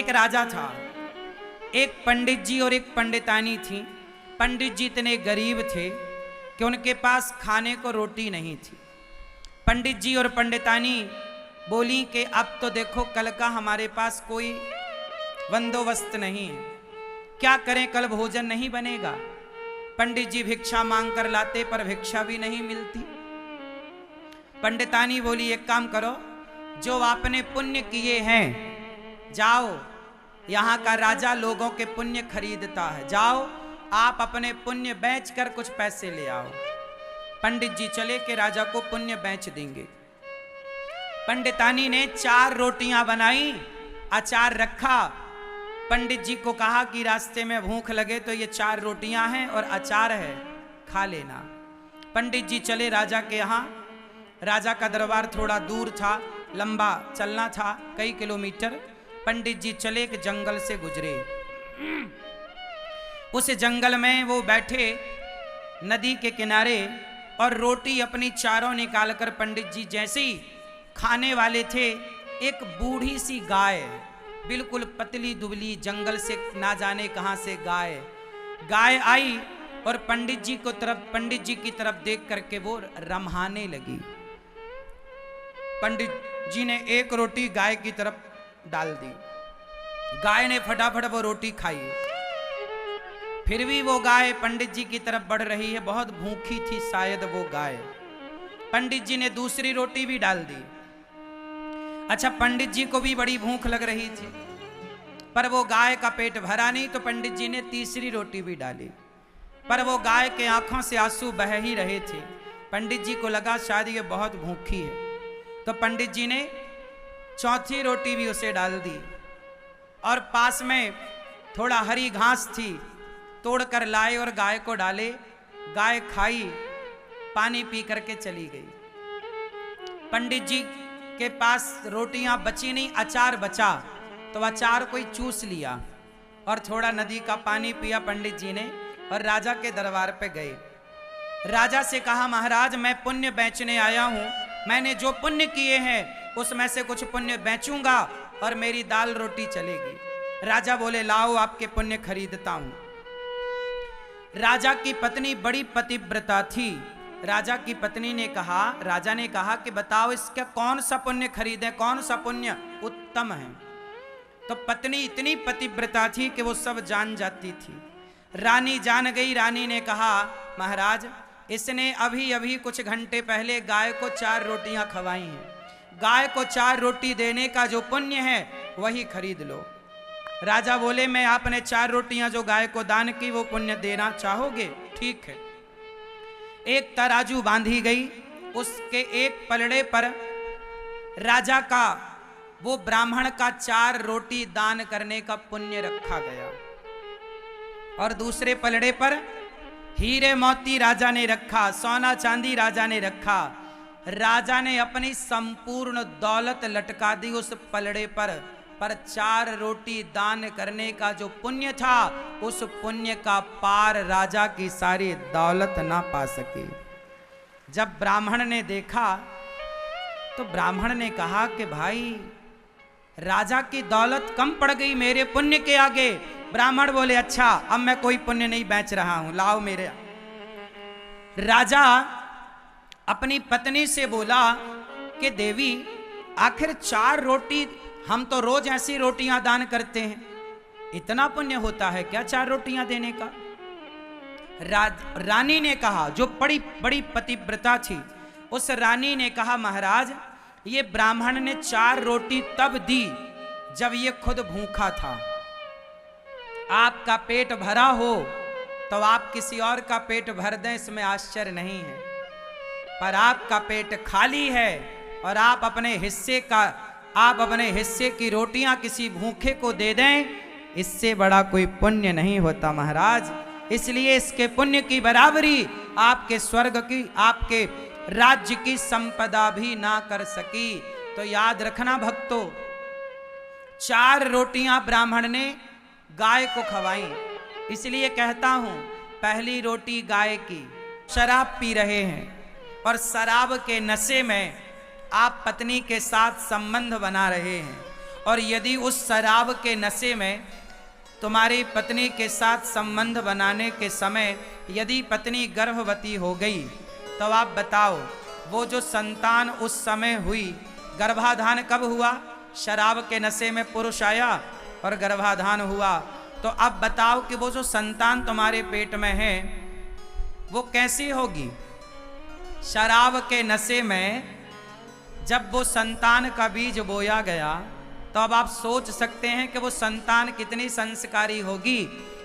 एक राजा था, एक पंडित जी और एक पंडितानी थी। पंडित जी इतने गरीब थे कि उनके पास खाने को रोटी नहीं थी। पंडित जी और पंडितानी बोली कि अब तो देखो कल का हमारे पास कोई बंदोबस्त नहीं है, क्या करें, कल भोजन नहीं बनेगा। पंडित जी भिक्षा मांग कर लाते पर भिक्षा भी नहीं मिलती। पंडितानी बोली एक काम करो, जो आपने पुण्य किए हैं जाओ, यहाँ का राजा लोगों के पुण्य खरीदता है, जाओ आप अपने पुण्य बेच कर कुछ पैसे ले आओ। पंडित जी चले कि राजा को पुण्य बेच देंगे। पंडितानी ने 4 रोटियां बनाई, अचार रखा। पंडित जी को कहा कि रास्ते में भूख लगे तो ये 4 रोटियां हैं और अचार है, खा लेना। पंडित जी चले राजा के यहाँ। राजा का दरबार थोड़ा दूर था, लंबा चलना था, कई किलोमीटर। पंडित जी चले कि जंगल से गुजरे। उस जंगल में वो बैठे नदी के किनारे और रोटी अपनी चारों निकालकर पंडित जी जैसे ही खाने वाले थे, एक बूढ़ी सी गाय, बिल्कुल पतली दुबली, जंगल से ना जाने कहां से गाय आई और पंडित जी की तरफ देख करके वो रम्हाने लगी। पंडित जी ने एक रोटी गाय की तरफ डाल दी। गाय ने फटाफट वो रोटी खाई। फिर भी वो गाय पंडित जी की तरफ बढ़ रही है, बहुत भूखी थी शायद वो गाय। पंडित जी ने दूसरी रोटी भी डाल दी। अच्छा, पंडित जी को भी बड़ी भूख लग रही थी, पर वो गाय का पेट भरा नहीं, तो पंडित जी ने तीसरी रोटी भी डाली, पर वो गाय के आंखों से आंसू बह ही रहे थे। पंडित जी को लगा शायद ये बहुत भूखी है, तो पंडित जी ने चौथी रोटी भी उसे डाल दी और पास में थोड़ा हरी घास थी, तोड़कर लाए और गाय को डाले। गाय खाई, पानी पी करके चली गई। पंडित जी के पास रोटियां बची नहीं, अचार बचा, तो अचार कोई चूस लिया और थोड़ा नदी का पानी पिया पंडित जी ने और राजा के दरबार पे गए। राजा से कहा महाराज मैं पुण्य बेचने आया हूं, मैंने जो पुण्य किए हैं उसमें से कुछ पुण्य बेचूंगा और मेरी दाल रोटी चलेगी। राजा बोले लाओ आपके पुण्य खरीदता हूं। राजा की पत्नी बड़ी पतिव्रता थी। राजा की पत्नी ने कहा, राजा ने कहा कि बताओ इसका कौन सा पुण्य खरीदें, कौन सा पुण्य उत्तम है। तो पत्नी इतनी पतिव्रता थी कि वो सब जान जाती थी। रानी जान गई। रानी ने कहा महाराज इसने अभी अभी कुछ घंटे पहले गाय को 4 रोटियां खवाई हैं, गाय को 4 रोटी देने का जो पुण्य है वही खरीद लो। राजा बोले मैं आपने 4 रोटियां जो गाय को दान की वो पुण्य देना चाहोगे? ठीक है। एक तराजू बांधी गई, उसके एक पलड़े पर राजा का, वो ब्राह्मण का 4 रोटी दान करने का पुण्य रखा गया और दूसरे पलड़े पर हीरे मोती राजा ने रखा, सोना चांदी राजा ने रखा। राजा ने अपनी संपूर्ण दौलत लटका दी उस पलड़े पर 4 रोटी दान करने का जो पुण्य था उस पुण्य का पार राजा की सारी दौलत ना पा सके। जब ब्राह्मण ने देखा तो ब्राह्मण ने कहा कि भाई राजा की दौलत कम पड़ गई मेरे पुण्य के आगे। ब्राह्मण बोले अच्छा अब मैं कोई पुण्य नहीं बेच रहा हूं, लाओ मेरे। राजा अपनी पत्नी से बोला कि देवी आखिर 4 रोटी, हम तो रोज ऐसी रोटियां दान करते हैं, इतना पुण्य होता है क्या 4 रोटियां देने का? रानी ने कहा, जो बड़ी बड़ी पतिव्रता थी, उस रानी ने कहा महाराज ये ब्राह्मण ने 4 रोटी तब दी जब ये खुद भूखा था। आपका पेट भरा हो तो आप किसी और का पेट भर दें, इसमें आश्चर्य नहीं है, पर आपका पेट खाली है और आप अपने हिस्से की रोटियां किसी भूखे को दे दें, इससे बड़ा कोई पुण्य नहीं होता महाराज। इसलिए इसके पुण्य की बराबरी आपके स्वर्ग की, आपके राज्य की संपदा भी ना कर सकी। तो याद रखना भक्तों, 4 रोटियां ब्राह्मण ने गाय को खवाई। इसलिए कहता हूं पहली रोटी गाय की। शराब पी रहे हैं और शराब के नशे में आप पत्नी के साथ संबंध बना रहे हैं और यदि उस शराब के नशे में तुम्हारी पत्नी के साथ संबंध बनाने के समय यदि पत्नी गर्भवती हो गई, तो आप बताओ वो जो संतान उस समय हुई, गर्भाधान कब हुआ? शराब के नशे में पुरुष आया और गर्भाधान हुआ। तो अब बताओ कि वो जो संतान तुम्हारे पेट में है वो कैसी होगी? शराब के नशे में जब वो संतान का बीज बोया गया, तो अब आप सोच सकते हैं कि वो संतान कितनी संस्कारी होगी।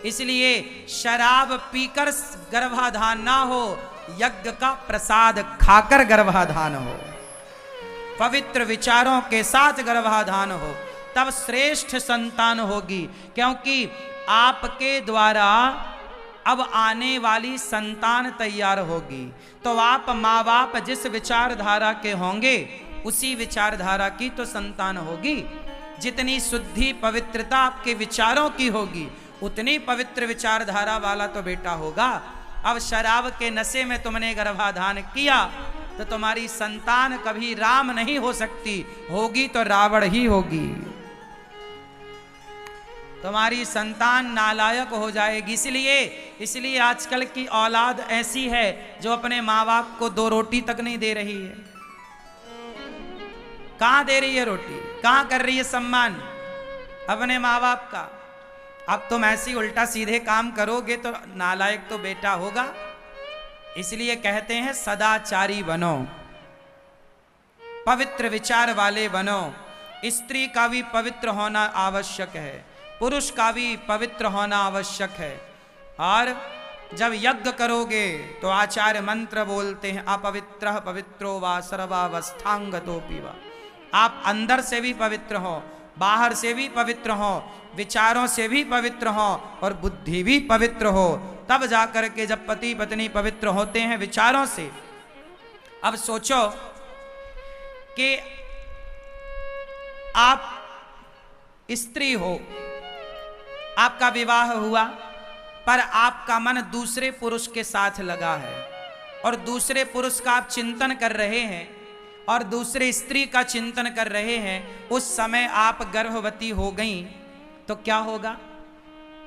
इसलिए शराब पीकर गर्भाधान ना हो, यज्ञ का प्रसाद खाकर गर्भाधान हो, पवित्र विचारों के साथ गर्भाधान हो, तब श्रेष्ठ संतान होगी। क्योंकि आपके द्वारा अब आने वाली संतान तैयार होगी। तो आप माँ बाप जिस विचारधारा के होंगे उसी विचारधारा की तो संतान होगी। जितनी शुद्धि पवित्रता आपके विचारों की होगी उतनी पवित्र विचारधारा वाला तो बेटा होगा। अब शराब के नशे में तुमने गर्भाधान किया तो तुम्हारी संतान कभी राम नहीं हो सकती, होगी तो रावण ही होगी। तुम्हारी संतान नालायक हो जाएगी। इसलिए आजकल की औलाद ऐसी है जो अपने माँ बाप को 2 रोटी तक नहीं दे रही है। कहां दे रही है रोटी? कहां कर रही है सम्मान अपने माँ बाप का? अब तुम ऐसी उल्टा सीधे काम करोगे तो नालायक तो बेटा होगा। इसलिए कहते हैं सदाचारी बनो, पवित्र विचार वाले बनो। स्त्री का भी पवित्र होना आवश्यक है, पुरुष का भी पवित्र होना आवश्यक है। और जब यज्ञ करोगे तो आचार्य मंत्र बोलते हैं अपवित्रः पवित्रो वा सर्वावस्थांगतोऽपि वा। आप अंदर से भी पवित्र हो, बाहर से भी पवित्र हो, विचारों से भी पवित्र हो और बुद्धि भी पवित्र हो, तब जाकर के जब पति पत्नी पवित्र होते हैं विचारों से। अब सोचो कि आप स्त्री हो, आपका विवाह हुआ, पर आपका मन दूसरे पुरुष के साथ लगा है और दूसरे पुरुष का आप चिंतन कर रहे हैं और दूसरे स्त्री का चिंतन कर रहे हैं। उस समय आप गर्भवती हो गई तो क्या होगा?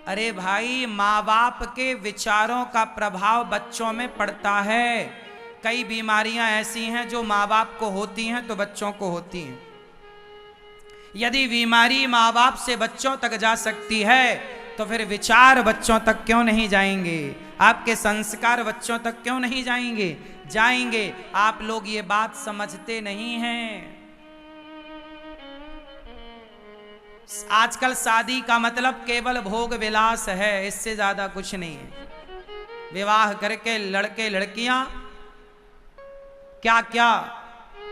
अरे भाई, माँ बाप के विचारों का प्रभाव बच्चों में पड़ता है। कई बीमारियां ऐसी हैं जो माँ बाप को होती हैं तो बच्चों को होती हैं। यदि बीमारी माँ बाप से बच्चों तक जा सकती है तो फिर विचार बच्चों तक क्यों नहीं जाएंगे? आपके संस्कार बच्चों तक क्यों नहीं जाएंगे? जाएंगे। आप लोग ये बात समझते नहीं हैं। आजकल शादी का मतलब केवल भोग विलास है, इससे ज्यादा कुछ नहीं है। विवाह करके लड़के लड़कियां क्या क्या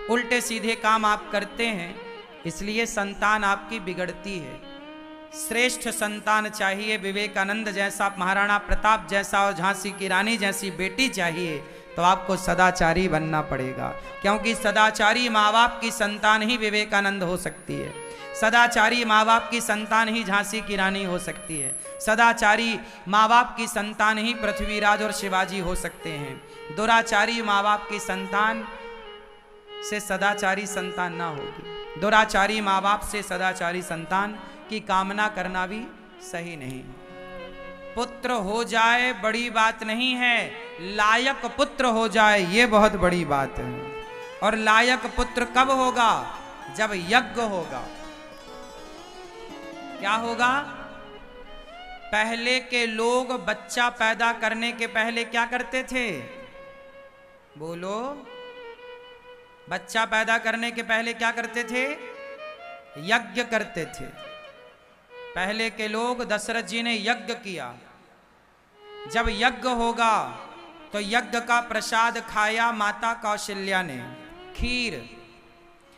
उल्टे सीधे काम आप करते हैं, इसलिए संतान आपकी बिगड़ती है। श्रेष्ठ संतान चाहिए, विवेकानंद जैसा, महाराणा प्रताप जैसा और झांसी की रानी जैसी बेटी चाहिए, तो आपको सदाचारी बनना पड़ेगा। क्योंकि सदाचारी माँ बाप की संतान ही विवेकानंद हो सकती है, सदाचारी माँ बाप की संतान ही झांसी की रानी हो सकती है, सदाचारी माँ बाप की संतान ही पृथ्वीराज और शिवाजी हो सकते हैं। दुराचारी माँ बाप की संतान से सदाचारी संतान ना होगी। दुराचारी माँ बाप से सदाचारी संतान की कामना करना भी सही नहीं। पुत्र हो जाए बड़ी बात नहीं है, लायक पुत्र हो जाए ये बहुत बड़ी बात है। और लायक पुत्र कब होगा? जब यज्ञ होगा। क्या होगा? पहले के लोग बच्चा पैदा करने के पहले क्या करते थे? बोलो। बच्चा पैदा करने के पहले क्या करते थे? यज्ञ करते थे। पहले के लोग, दशरथ जी ने यज्ञ किया। जब यज्ञ होगा तो यज्ञ का प्रसाद खाया माता कौशल्या ने, खीर।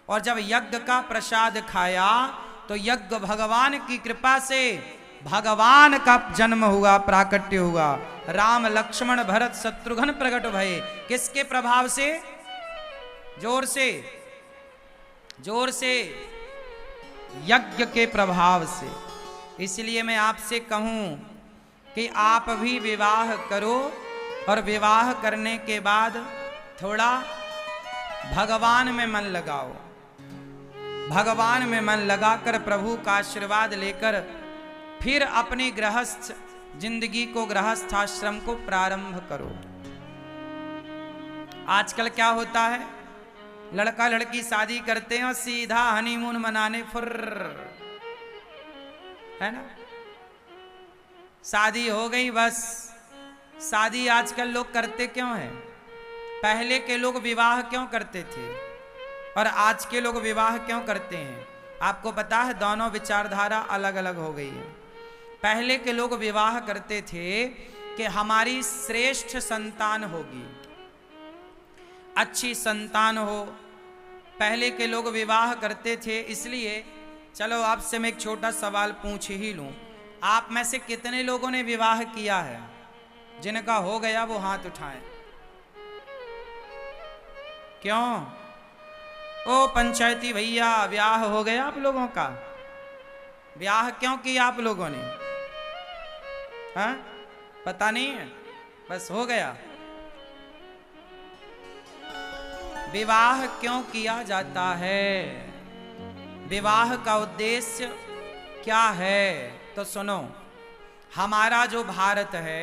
और जब यज्ञ का प्रसाद खाया तो यज्ञ भगवान की कृपा से भगवान का जन्म हुआ, प्राकट्य हुआ। राम लक्ष्मण भरत शत्रुघ्न प्रकट भये। किसके प्रभाव से? जोर से, जोर से, यज्ञ के प्रभाव से। इसलिए मैं आपसे कहूं कि आप भी विवाह करो और विवाह करने के बाद थोड़ा भगवान में मन लगाओ। भगवान में मन लगाकर प्रभु का आशीर्वाद लेकर फिर अपनी गृहस्थ जिंदगी को, गृहस्थ आश्रम को प्रारंभ करो। आजकल क्या होता है, लड़का लड़की शादी करते हैं और सीधा हनीमून मनाने फुर्र, है ना, शादी हो गई बस। शादी आजकल लोग करते क्यों हैं? पहले के लोग विवाह क्यों करते थे और आज के लोग विवाह क्यों करते हैं? आपको पता है, दोनों विचारधारा अलग अलग हो गई है। पहले के लोग विवाह करते थे कि हमारी श्रेष्ठ संतान होगी, अच्छी संतान हो। पहले के लोग विवाह करते थे, इसलिए चलो आपसे मैं एक छोटा सवाल पूछ ही लूं, आप में से कितने लोगों ने विवाह किया है? जिनका हो गया वो हाथ उठाएं। क्यों? ओ पंचायती भैया, ब्याह हो गया आप लोगों का? ब्याह क्यों किया आप लोगों ने? हाँ, पता नहीं है, बस हो गया। विवाह क्यों किया जाता है? विवाह का उद्देश्य क्या है? तो सुनो, हमारा जो भारत है,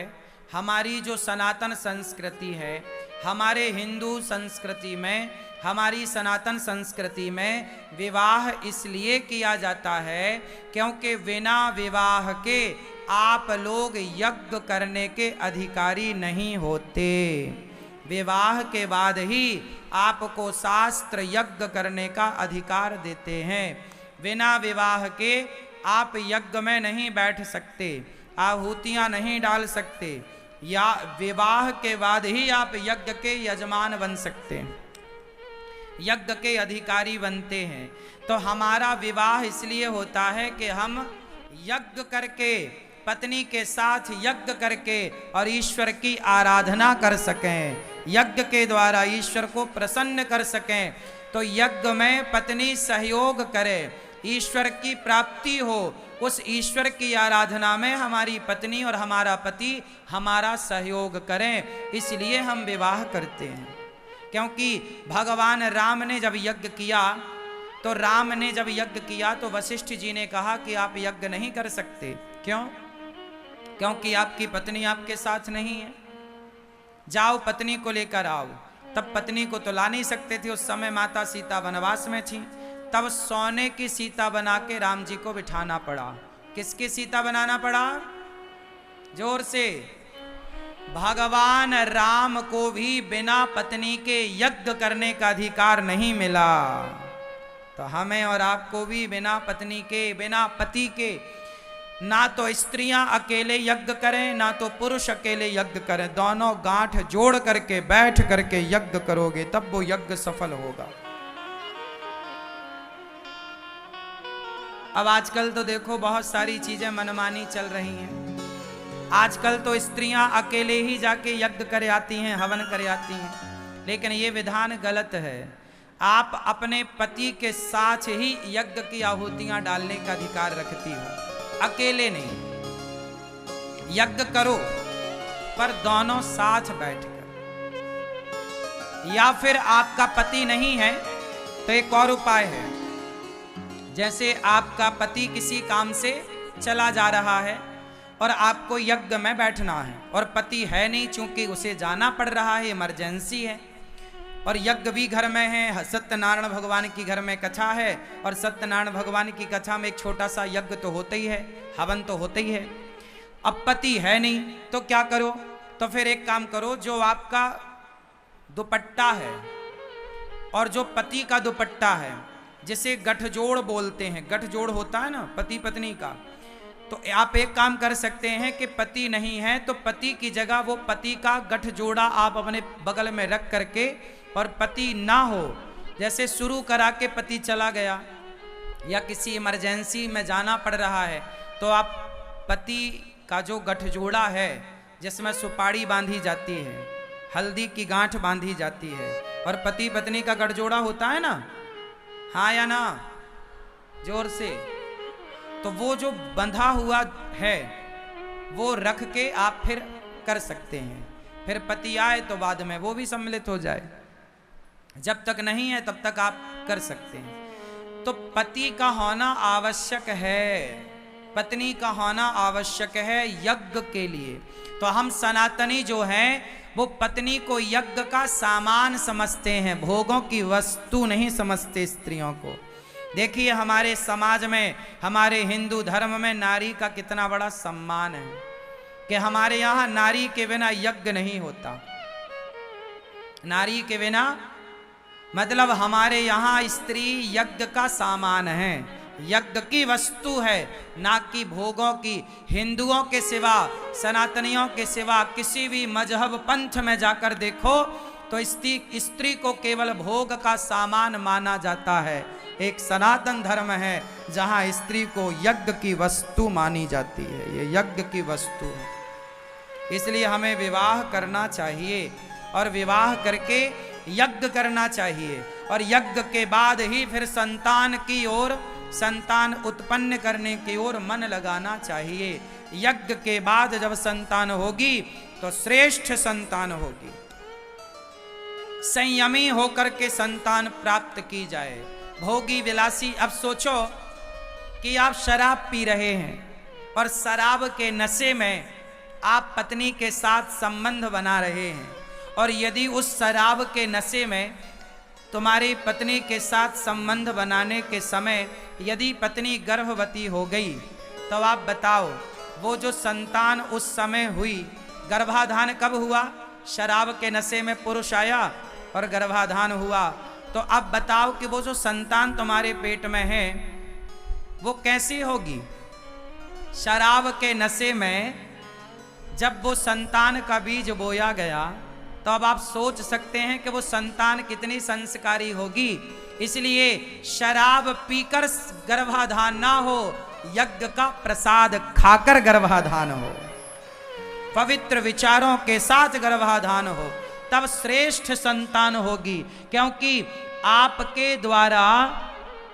हमारी जो सनातन संस्कृति है, हमारे हिंदू संस्कृति में, हमारी सनातन संस्कृति में विवाह इसलिए किया जाता है क्योंकि बिना विवाह के आप लोग यज्ञ करने के अधिकारी नहीं होते। विवाह के बाद ही आपको शास्त्र यज्ञ करने का अधिकार देते हैं। बिना विवाह के आप यज्ञ में नहीं बैठ सकते, आहुतियां नहीं डाल सकते, या विवाह के बाद ही आप यज्ञ के यजमान बन सकते हैं, यज्ञ के अधिकारी बनते हैं। तो हमारा विवाह इसलिए होता है कि हम यज्ञ करके, पत्नी के साथ यज्ञ करके और ईश्वर की आराधना कर सकें, यज्ञ के द्वारा ईश्वर को प्रसन्न कर सकें। तो यज्ञ में पत्नी सहयोग करे, ईश्वर की प्राप्ति हो, उस ईश्वर की आराधना में हमारी पत्नी और हमारा पति हमारा सहयोग करें, इसलिए हम विवाह करते हैं। क्योंकि भगवान राम ने जब यज्ञ किया, तो राम ने जब यज्ञ किया तो वशिष्ठ जी ने कहा कि आप यज्ञ नहीं कर सकते। क्यों? क्योंकि आपकी पत्नी आपके साथ नहीं है। जाओ पत्नी को लेकर आओ। तब पत्नी को तो ला नहीं सकते थे, उस समय माता सीता वनवास में थी। तब सोने की सीता बना के राम जी को बिठाना पड़ा। किसकी सीता बनाना पड़ा? जोर से। भगवान राम को भी बिना पत्नी के यज्ञ करने का अधिकार नहीं मिला, तो हमें और आपको भी बिना पत्नी के, बिना पति के, ना तो स्त्रियां अकेले यज्ञ करें, ना तो पुरुष अकेले यज्ञ करें। दोनों गांठ जोड़ करके बैठ करके यज्ञ करोगे, तब वो यज्ञ सफल होगा। अब आजकल तो देखो बहुत सारी चीजें मनमानी चल रही हैं। आजकल तो स्त्रियां अकेले ही जाके यज्ञ करे आती हैं, हवन करे आती हैं, लेकिन ये विधान गलत है। आप अपने पति के साथ ही यज्ञ की आहुतियां डालने का अधिकार रखती हो, अकेले नहीं। यज्ञ करो पर दोनों साथ बैठकर। या फिर आपका पति नहीं है तो एक और उपाय है। जैसे आपका पति किसी काम से चला जा रहा है और आपको यज्ञ में बैठना है, और पति है नहीं, चूंकि उसे जाना पड़ रहा है, इमरजेंसी है, और यज्ञ भी घर में है। सत्यनारायण भगवान की घर में कथा है, और सत्यनारायण भगवान की कथा में एक छोटा सा यज्ञ तो होता ही है, हवन तो होता ही है। अब पति है नहीं तो क्या करो? तो फिर एक काम करो, जो आपका दुपट्टा है और जो पति का दुपट्टा है, जिसे गठजोड़ बोलते हैं, गठजोड़ होता है ना पति पत्नी का, तो आप एक काम कर सकते हैं कि पति नहीं है तो पति की जगह वो पति का गठजोड़ा आप अपने बगल में रख करके, और पति ना हो, जैसे शुरू करा के पति चला गया या किसी इमरजेंसी में जाना पड़ रहा है, तो आप पति का जो गठजोड़ा है, जिसमें सुपारी बांधी जाती है, हल्दी की गांठ बांधी जाती है, और पति पत्नी का गठजोड़ा होता है ना, हाँ या ना, जोर से, तो वो जो बंधा हुआ है वो रख के आप फिर कर सकते हैं। फिर पति आए तो बाद में वो भी सम्मिलित हो जाए, जब तक नहीं है तब तक आप कर सकते हैं। तो पति का होना आवश्यक है, पत्नी का होना आवश्यक है यज्ञ के लिए। तो हम सनातनी जो हैं वो पत्नी को यज्ञ का सामान समझते हैं, भोगों की वस्तु नहीं समझते स्त्रियों को। देखिए हमारे समाज में, हमारे हिंदू धर्म में नारी का कितना बड़ा सम्मान है कि हमारे यहाँ नारी के बिना यज्ञ नहीं होता। नारी के बिना मतलब हमारे यहाँ स्त्री यज्ञ का सामान है, यज्ञ की वस्तु है, ना कि भोगों की। हिंदुओं के सिवा, सनातनियों के सिवा किसी भी मजहब पंथ में जाकर देखो तो स्त्री को केवल भोग का सामान माना जाता है। एक सनातन धर्म है जहाँ स्त्री को यज्ञ की वस्तु मानी जाती है, ये यज्ञ की वस्तु है। इसलिए हमें विवाह करना चाहिए और विवाह करके यज्ञ करना चाहिए, और यज्ञ के बाद ही फिर संतान की ओर, संतान उत्पन्न करने की ओर मन लगाना चाहिए। यज्ञ के बाद जब संतान होगी तो श्रेष्ठ संतान होगी, संयमी होकर के संतान प्राप्त की जाए। भोगी विलासी, अब सोचो कि आप शराब पी रहे हैं और शराब के नशे में आप पत्नी के साथ संबंध बना रहे हैं, और यदि उस शराब के नशे में तुम्हारी पत्नी के साथ संबंध बनाने के समय यदि पत्नी गर्भवती हो गई, तो आप बताओ वो जो संतान उस समय हुई, गर्भाधान कब हुआ? शराब के नशे में पुरुष आया और गर्भाधान हुआ। तो अब बताओ कि वो जो संतान तुम्हारे पेट में है वो कैसी होगी? शराब के नशे में जब वो संतान का बीज बोया गया तो अब आप सोच सकते हैं कि वो संतान कितनी संस्कारी होगी। इसलिए शराब पीकर गर्भाधान ना हो, यज्ञ का प्रसाद खाकर गर्भाधान हो, पवित्र विचारों के साथ गर्भाधान हो, तब श्रेष्ठ संतान होगी। क्योंकि आपके द्वारा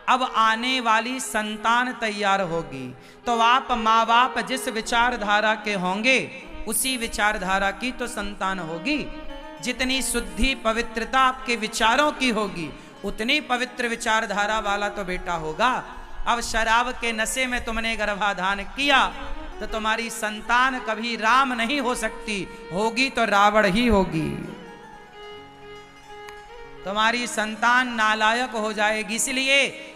अब आने वाली संतान तैयार होगी। तो आप माँ बाप जिस विचारधारा के होंगे उसी विचारधारा की तो संतान होगी। जितनी शुद्धि पवित्रता आपके विचारों की होगी उतनी पवित्र विचारधारा वाला तो बेटा होगा। अब शराब के नशे में तुमने गर्भाधान किया तो तुम्हारी संतान कभी राम नहीं हो सकती, होगी तो रावण ही होगी। तुम्हारी संतान नालायक हो जाएगी।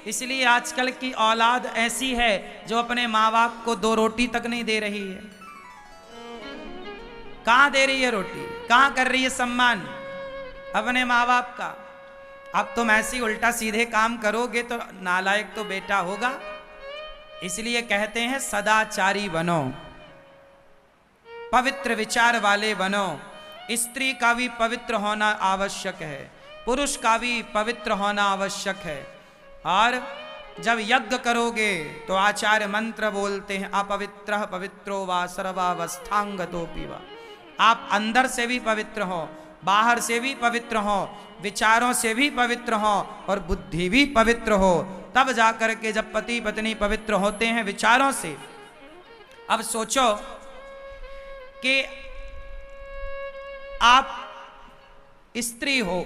इसलिए आजकल की औलाद ऐसी है जो अपने माँ बाप को 2 रोटी तक नहीं दे रही है। कहां दे रही है रोटी? कहां कर रही है सम्मान अपने माँ बाप का? अब तुम ऐसी उल्टा सीधे काम करोगे तो नालायक तो बेटा होगा। इसलिए कहते हैं सदाचारी बनो, पवित्र विचार वाले बनो। स्त्री का भी पवित्र होना आवश्यक है, पुरुष का भी पवित्र होना आवश्यक है। और जब यज्ञ करोगे तो आचार्य मंत्र बोलते हैं अपवित्रः पवित्रो वा सर्वावस्थांगतोऽपि वा। आप अंदर से भी पवित्र हो, बाहर से भी पवित्र हो, विचारों से भी पवित्र हो और बुद्धि भी पवित्र हो, तब जाकर के जब पति पत्नी पवित्र होते हैं विचारों से। अब सोचो कि आप स्त्री हो,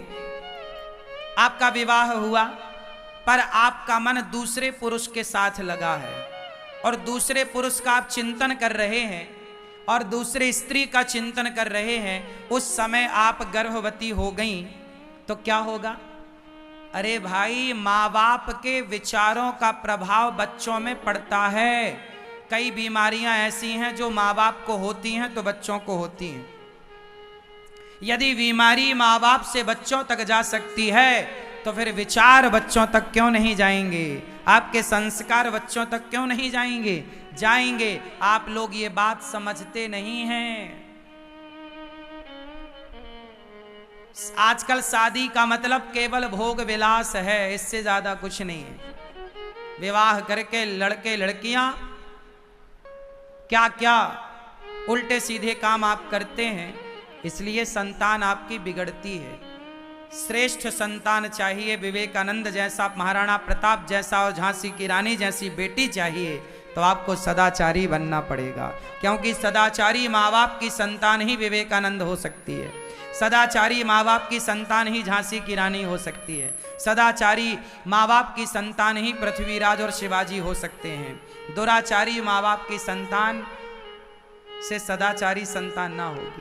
आपका विवाह हुआ पर आपका मन दूसरे पुरुष के साथ लगा है और दूसरे पुरुष का आप चिंतन कर रहे हैं और दूसरे स्त्री का चिंतन कर रहे हैं। उस समय आप गर्भवती हो गई तो क्या होगा? अरे भाई, माँ बाप के विचारों का प्रभाव बच्चों में पड़ता है। कई बीमारियां ऐसी हैं जो माँ बाप को होती हैं तो बच्चों को होती हैं। यदि बीमारी माँ बाप से बच्चों तक जा सकती है तो फिर विचार बच्चों तक क्यों नहीं जाएंगे? आपके संस्कार बच्चों तक क्यों नहीं जाएंगे? जाएंगे। आप लोग ये बात समझते नहीं हैं। आजकल शादी का मतलब केवल भोग विलास है, इससे ज्यादा कुछ नहीं है। विवाह करके लड़के लड़कियां क्या क्या उल्टे सीधे काम आप करते हैं, इसलिए संतान आपकी बिगड़ती है। श्रेष्ठ संतान चाहिए, विवेकानंद जैसा, महाराणा प्रताप जैसा और झांसी की रानी जैसी बेटी चाहिए तो आपको सदाचारी बनना पड़ेगा। क्योंकि सदाचारी माँ बाप की संतान ही विवेकानंद हो सकती है। सदाचारी माँ बाप की संतान ही झांसी की रानी हो सकती है, सदाचारी माँ बाप की संतान ही पृथ्वीराज और शिवाजी हो सकते हैं। दुराचारी माँ बाप की संतान से सदाचारी संतान ना होगी।